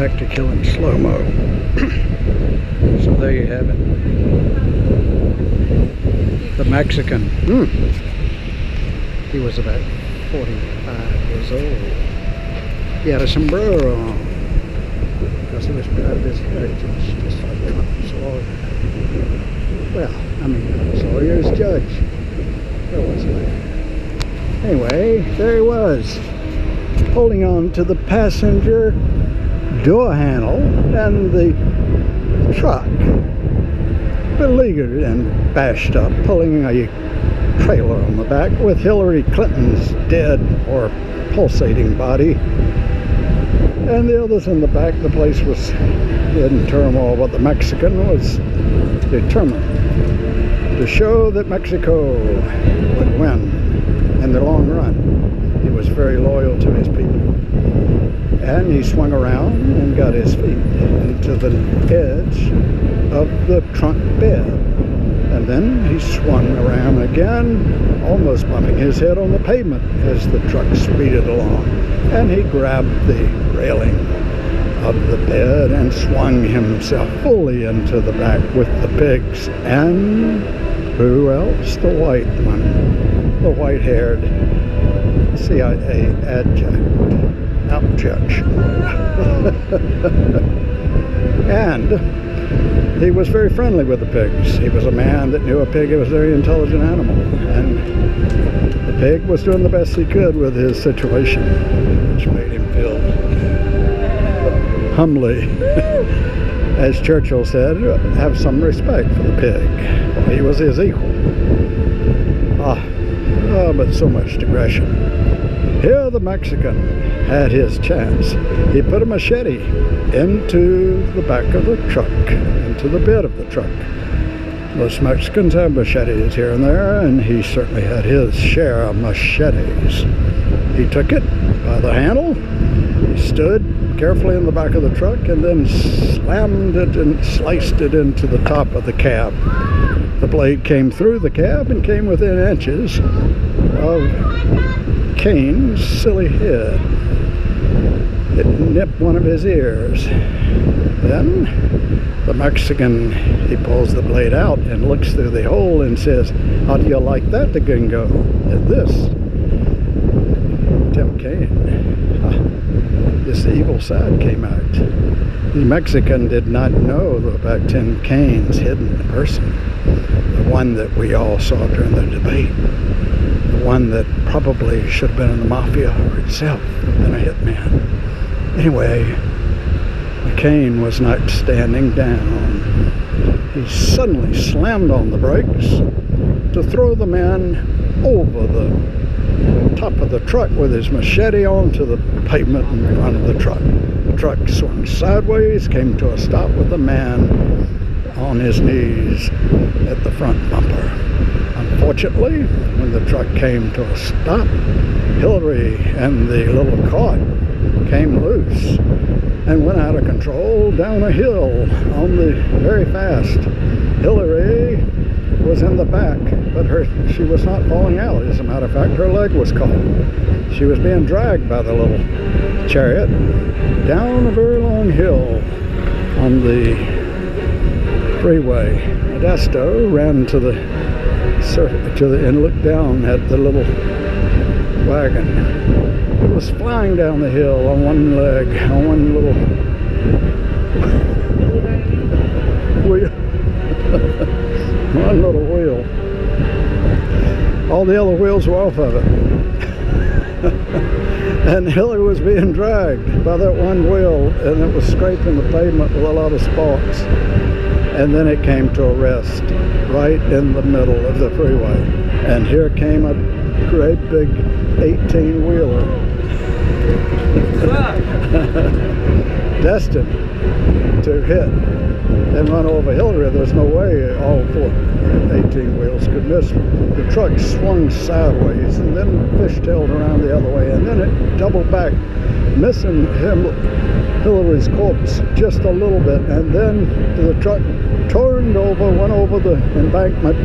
back to killing Slomo. So there you have it. The Mexican. He was about 45 years old. He had a sombrero on because he was proud of his heritage, just like Trump's lawyer. Well, I mean, Trump's lawyer's judge. Where was he? Anyway, there he was, holding on to the passenger door handle, and the truck, beleaguered and bashed up, pulling a trailer on the back with Hillary Clinton's dead or pulsating body, and the others in the back. The place was in turmoil, but the Mexican was determined to show that Mexico would win in the long run. He was very loyal to his people, and he swung around and got his feet into the edge of the trunk bed, and then he swung around again, almost bumping his head on the pavement as the truck speeded along, and he grabbed the railing of the bed and swung himself fully into the back with the pigs. And who else? The white one, the white-haired CIA object. And he was very friendly with the pigs. He was a man that knew a pig was a very intelligent animal, and the pig was doing the best he could with his situation, which made him feel humbly, as Churchill said, have some respect for the pig. He was his equal. But so much digression. Here the Mexican had his chance. He put a machete into the back of the truck, into the bed of the truck. Most Mexicans have machetes here and there, and he certainly had his share of machetes. He took it by the handle, he stood carefully in the back of the truck, and then slammed it and sliced it into the top of the cab. The blade came through the cab and came within inches of Cain's silly head. It nipped one of his ears. Then the Mexican, he pulls the blade out and looks through the hole and says, "How do you like that, the gringo?" And this, Tim Cain, this evil side came out. The Mexican did not know about Tim Cain's hidden person, the one that we all saw during the debate, the one that probably should have been in the mafia itself, been a hitman. Anyway, Cain was not standing down. He suddenly slammed on the brakes to throw the man over the top of the truck with his machete onto the pavement in front of the truck. The truck swung sideways, came to a stop with the man on his knees at the front bumper. Unfortunately, when the truck came to a stop, Hillary and the little cart came loose and went out of control down a hill very fast. Hillary was in the back, but she was not falling out. As a matter of fact, her leg was caught. She was being dragged by the little chariot down a very long hill on the freeway. Modesto ran to the and looked down at the little wagon. It was flying down the hill on one leg, on one little wheel. One little wheel. All the other wheels were off of it. And Hillary was being dragged by that one wheel, and it was scraping the pavement with a lot of sparks. And then it came to a rest right in the middle of the freeway. And here came a great big 18-wheeler. Destined to hit and run over Hillary. There's no way all 18 wheels could miss. The truck swung sideways and then fishtailed around the other way, and then it doubled back, missing Hillary's corpse just a little bit, and then the truck turned over, went over the embankment,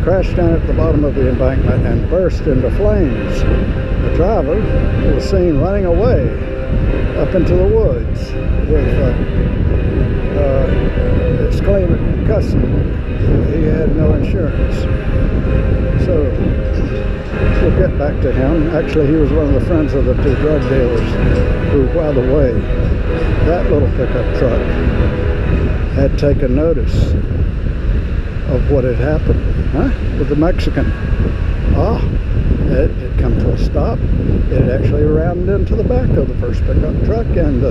crashed down at the bottom of the embankment, and burst into flames. The driver was seen running away up into the woods with exclaiming, cussing. He had no insurance. So we'll get back to him. Actually, he was one of the friends of the two drug dealers who, by the way, that little pickup truck had taken notice of what had happened, with the Mexican. It had come to a stop. It had actually rammed into the back of the first pickup truck, and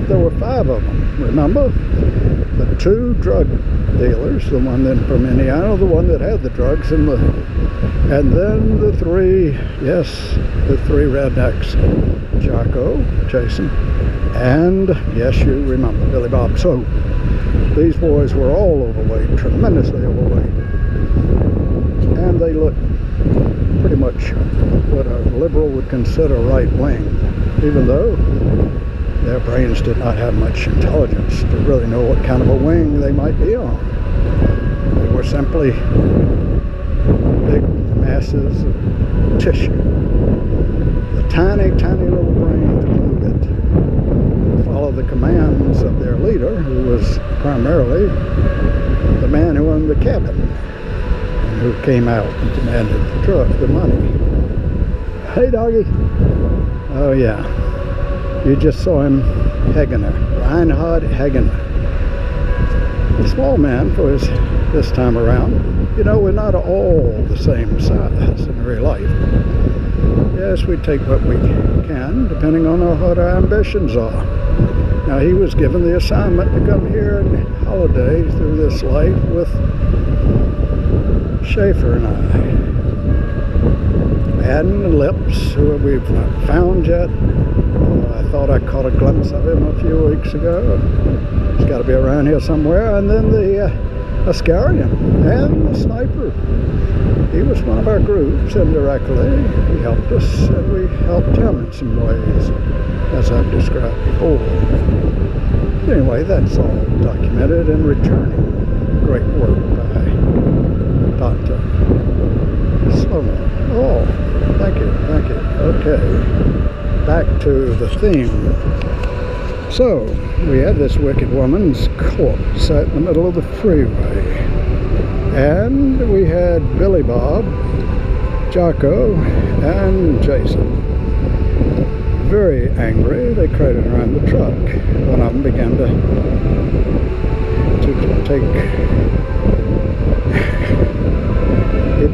there were 5 of them, remember? The 2 drug dealers, the one then from Indiana, the one that had the drugs, and then the 3, yes, the 3 rednecks, Jocko, Jason, and, yes, you remember, Billy Bob. So these boys were all overweight, tremendously overweight, and they looked pretty much what a liberal would consider right-wing, even though their brains did not have much intelligence to really know what kind of a wing they might be on. They were simply big masses of tissue. The tiny, tiny little brain to move it and follow the commands of their leader, who was primarily the man who owned the cabin, who came out and demanded the money. Hey, doggy. Oh, yeah. You just saw him, Hagener, Reinhard Hagener. A small man for his this time around. You know, we're not all the same size in real life. Yes, we take what we can, depending on what our ambitions are. Now, he was given the assignment to come here and holiday through this life with Schaefer and I. Madden Lips, who we've not found yet. I thought I caught a glimpse of him a few weeks ago. He's got to be around here somewhere. And then the Ascarian and the Sniper. He was one of our groups indirectly. He helped us, and we helped him in some ways, as I've described before. Anyway, that's all documented and returning. Great work by Dr. Slomo. Oh, thank you, thank you. Okay, back to the theme. So, we had this wicked woman's corpse out in the middle of the freeway. And we had Billy Bob, Jocko, and Jason. Very angry. They crowded around the truck. One of them began to take... They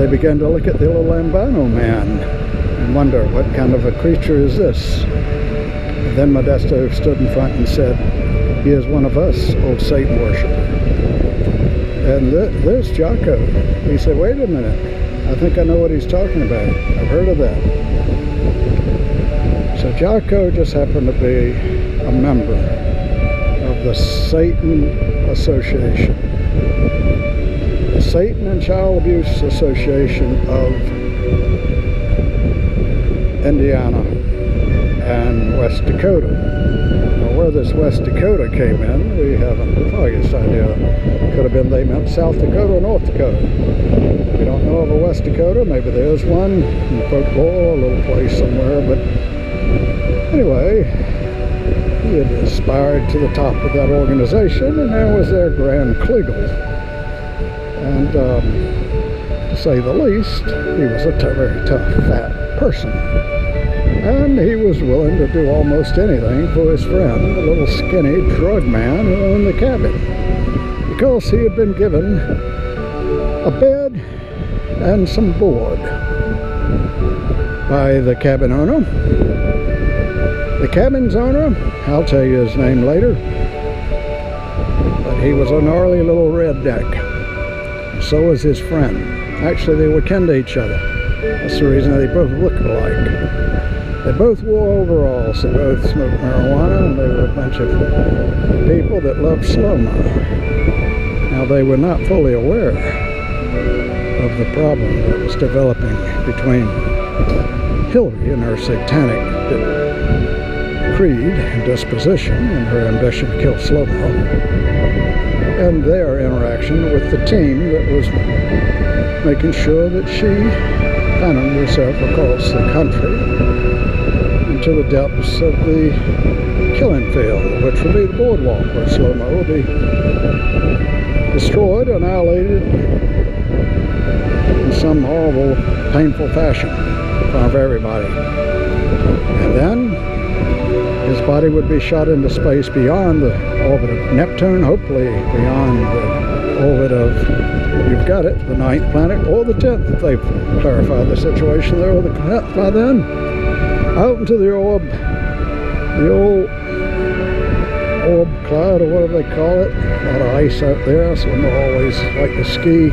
began to look at the little Lambano man and wonder, what kind of a creature is this? And then Modesto stood in front and said, he is one of us, old Satan worshiper. And there's Jocko. He said, wait a minute, I think I know what he's talking about. I've heard of that. So Jocko just happened to be a member of the Satan Association. The Satan and Child Abuse Association of Indiana and West Dakota. Now, where this West Dakota came in, we haven't the foggiest idea. Could have been they meant South Dakota or North Dakota. We don't know of a West Dakota. Maybe there's one in folklore, a little place somewhere. But anyway, he had aspired to the top of that organization, and there was their Grand Kliegel. And to say the least, he was a very tough, fat person. And he was willing to do almost anything for his friend, the little skinny drug man who owned the cabin. Because he had been given a bed and some board by the cabin owner. The cabin's owner, I'll tell you his name later, but he was a gnarly little redneck. So was his friend. Actually, they were kin to each other. That's the reason they both looked alike. They both wore overalls, they both smoked marijuana, and they were a bunch of people that loved Slomo. Now, they were not fully aware of the problem that was developing between Hillary and her satanic creed and disposition and her ambition to kill Slomo, and their interaction with the team that was making sure that she found herself across the country into the depths of the killing field, which will be the boardwalk, where Slomo will be destroyed, annihilated in some horrible, painful fashion in front of everybody. And then his body would be shot into space beyond the orbit of Neptune, hopefully beyond the orbit of, you've got it, the 9th planet, or the 10th, if they've clarified the situation there, or the 10th by then, out into the orb, the old orb cloud, or whatever they call it. A lot of ice out there, so they'll always like to ski.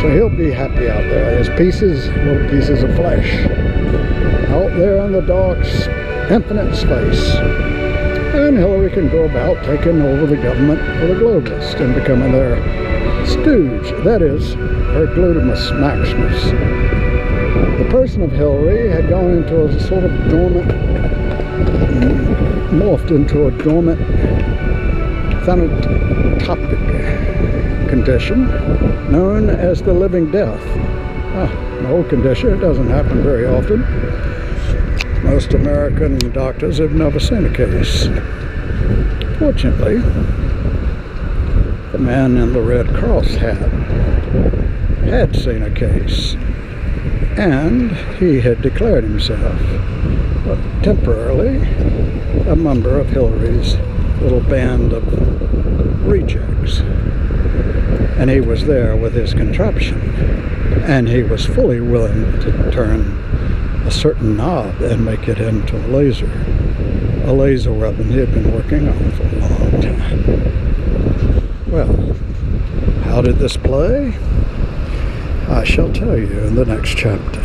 So he'll be happy out there. There's pieces, little pieces of flesh, out there in the dark, infinite space. And Hillary can go about taking over the government for the globalists and becoming their stooge. That is, her glutamus maximus. The person of Hillary had gone into a sort of dormant, morphed into a dormant thanatopic condition known as the living death. An old condition. It doesn't happen very often. Most American doctors have never seen a case. Fortunately, the man in the Red Cross hat had seen a case, and he had declared himself temporarily a member of Hillary's little band of rejects. And he was there with his contraption, and he was fully willing to turn a certain knob and make it into a laser weapon he had been working on for a long time. Well, how did this play? I shall tell you in the next chapter.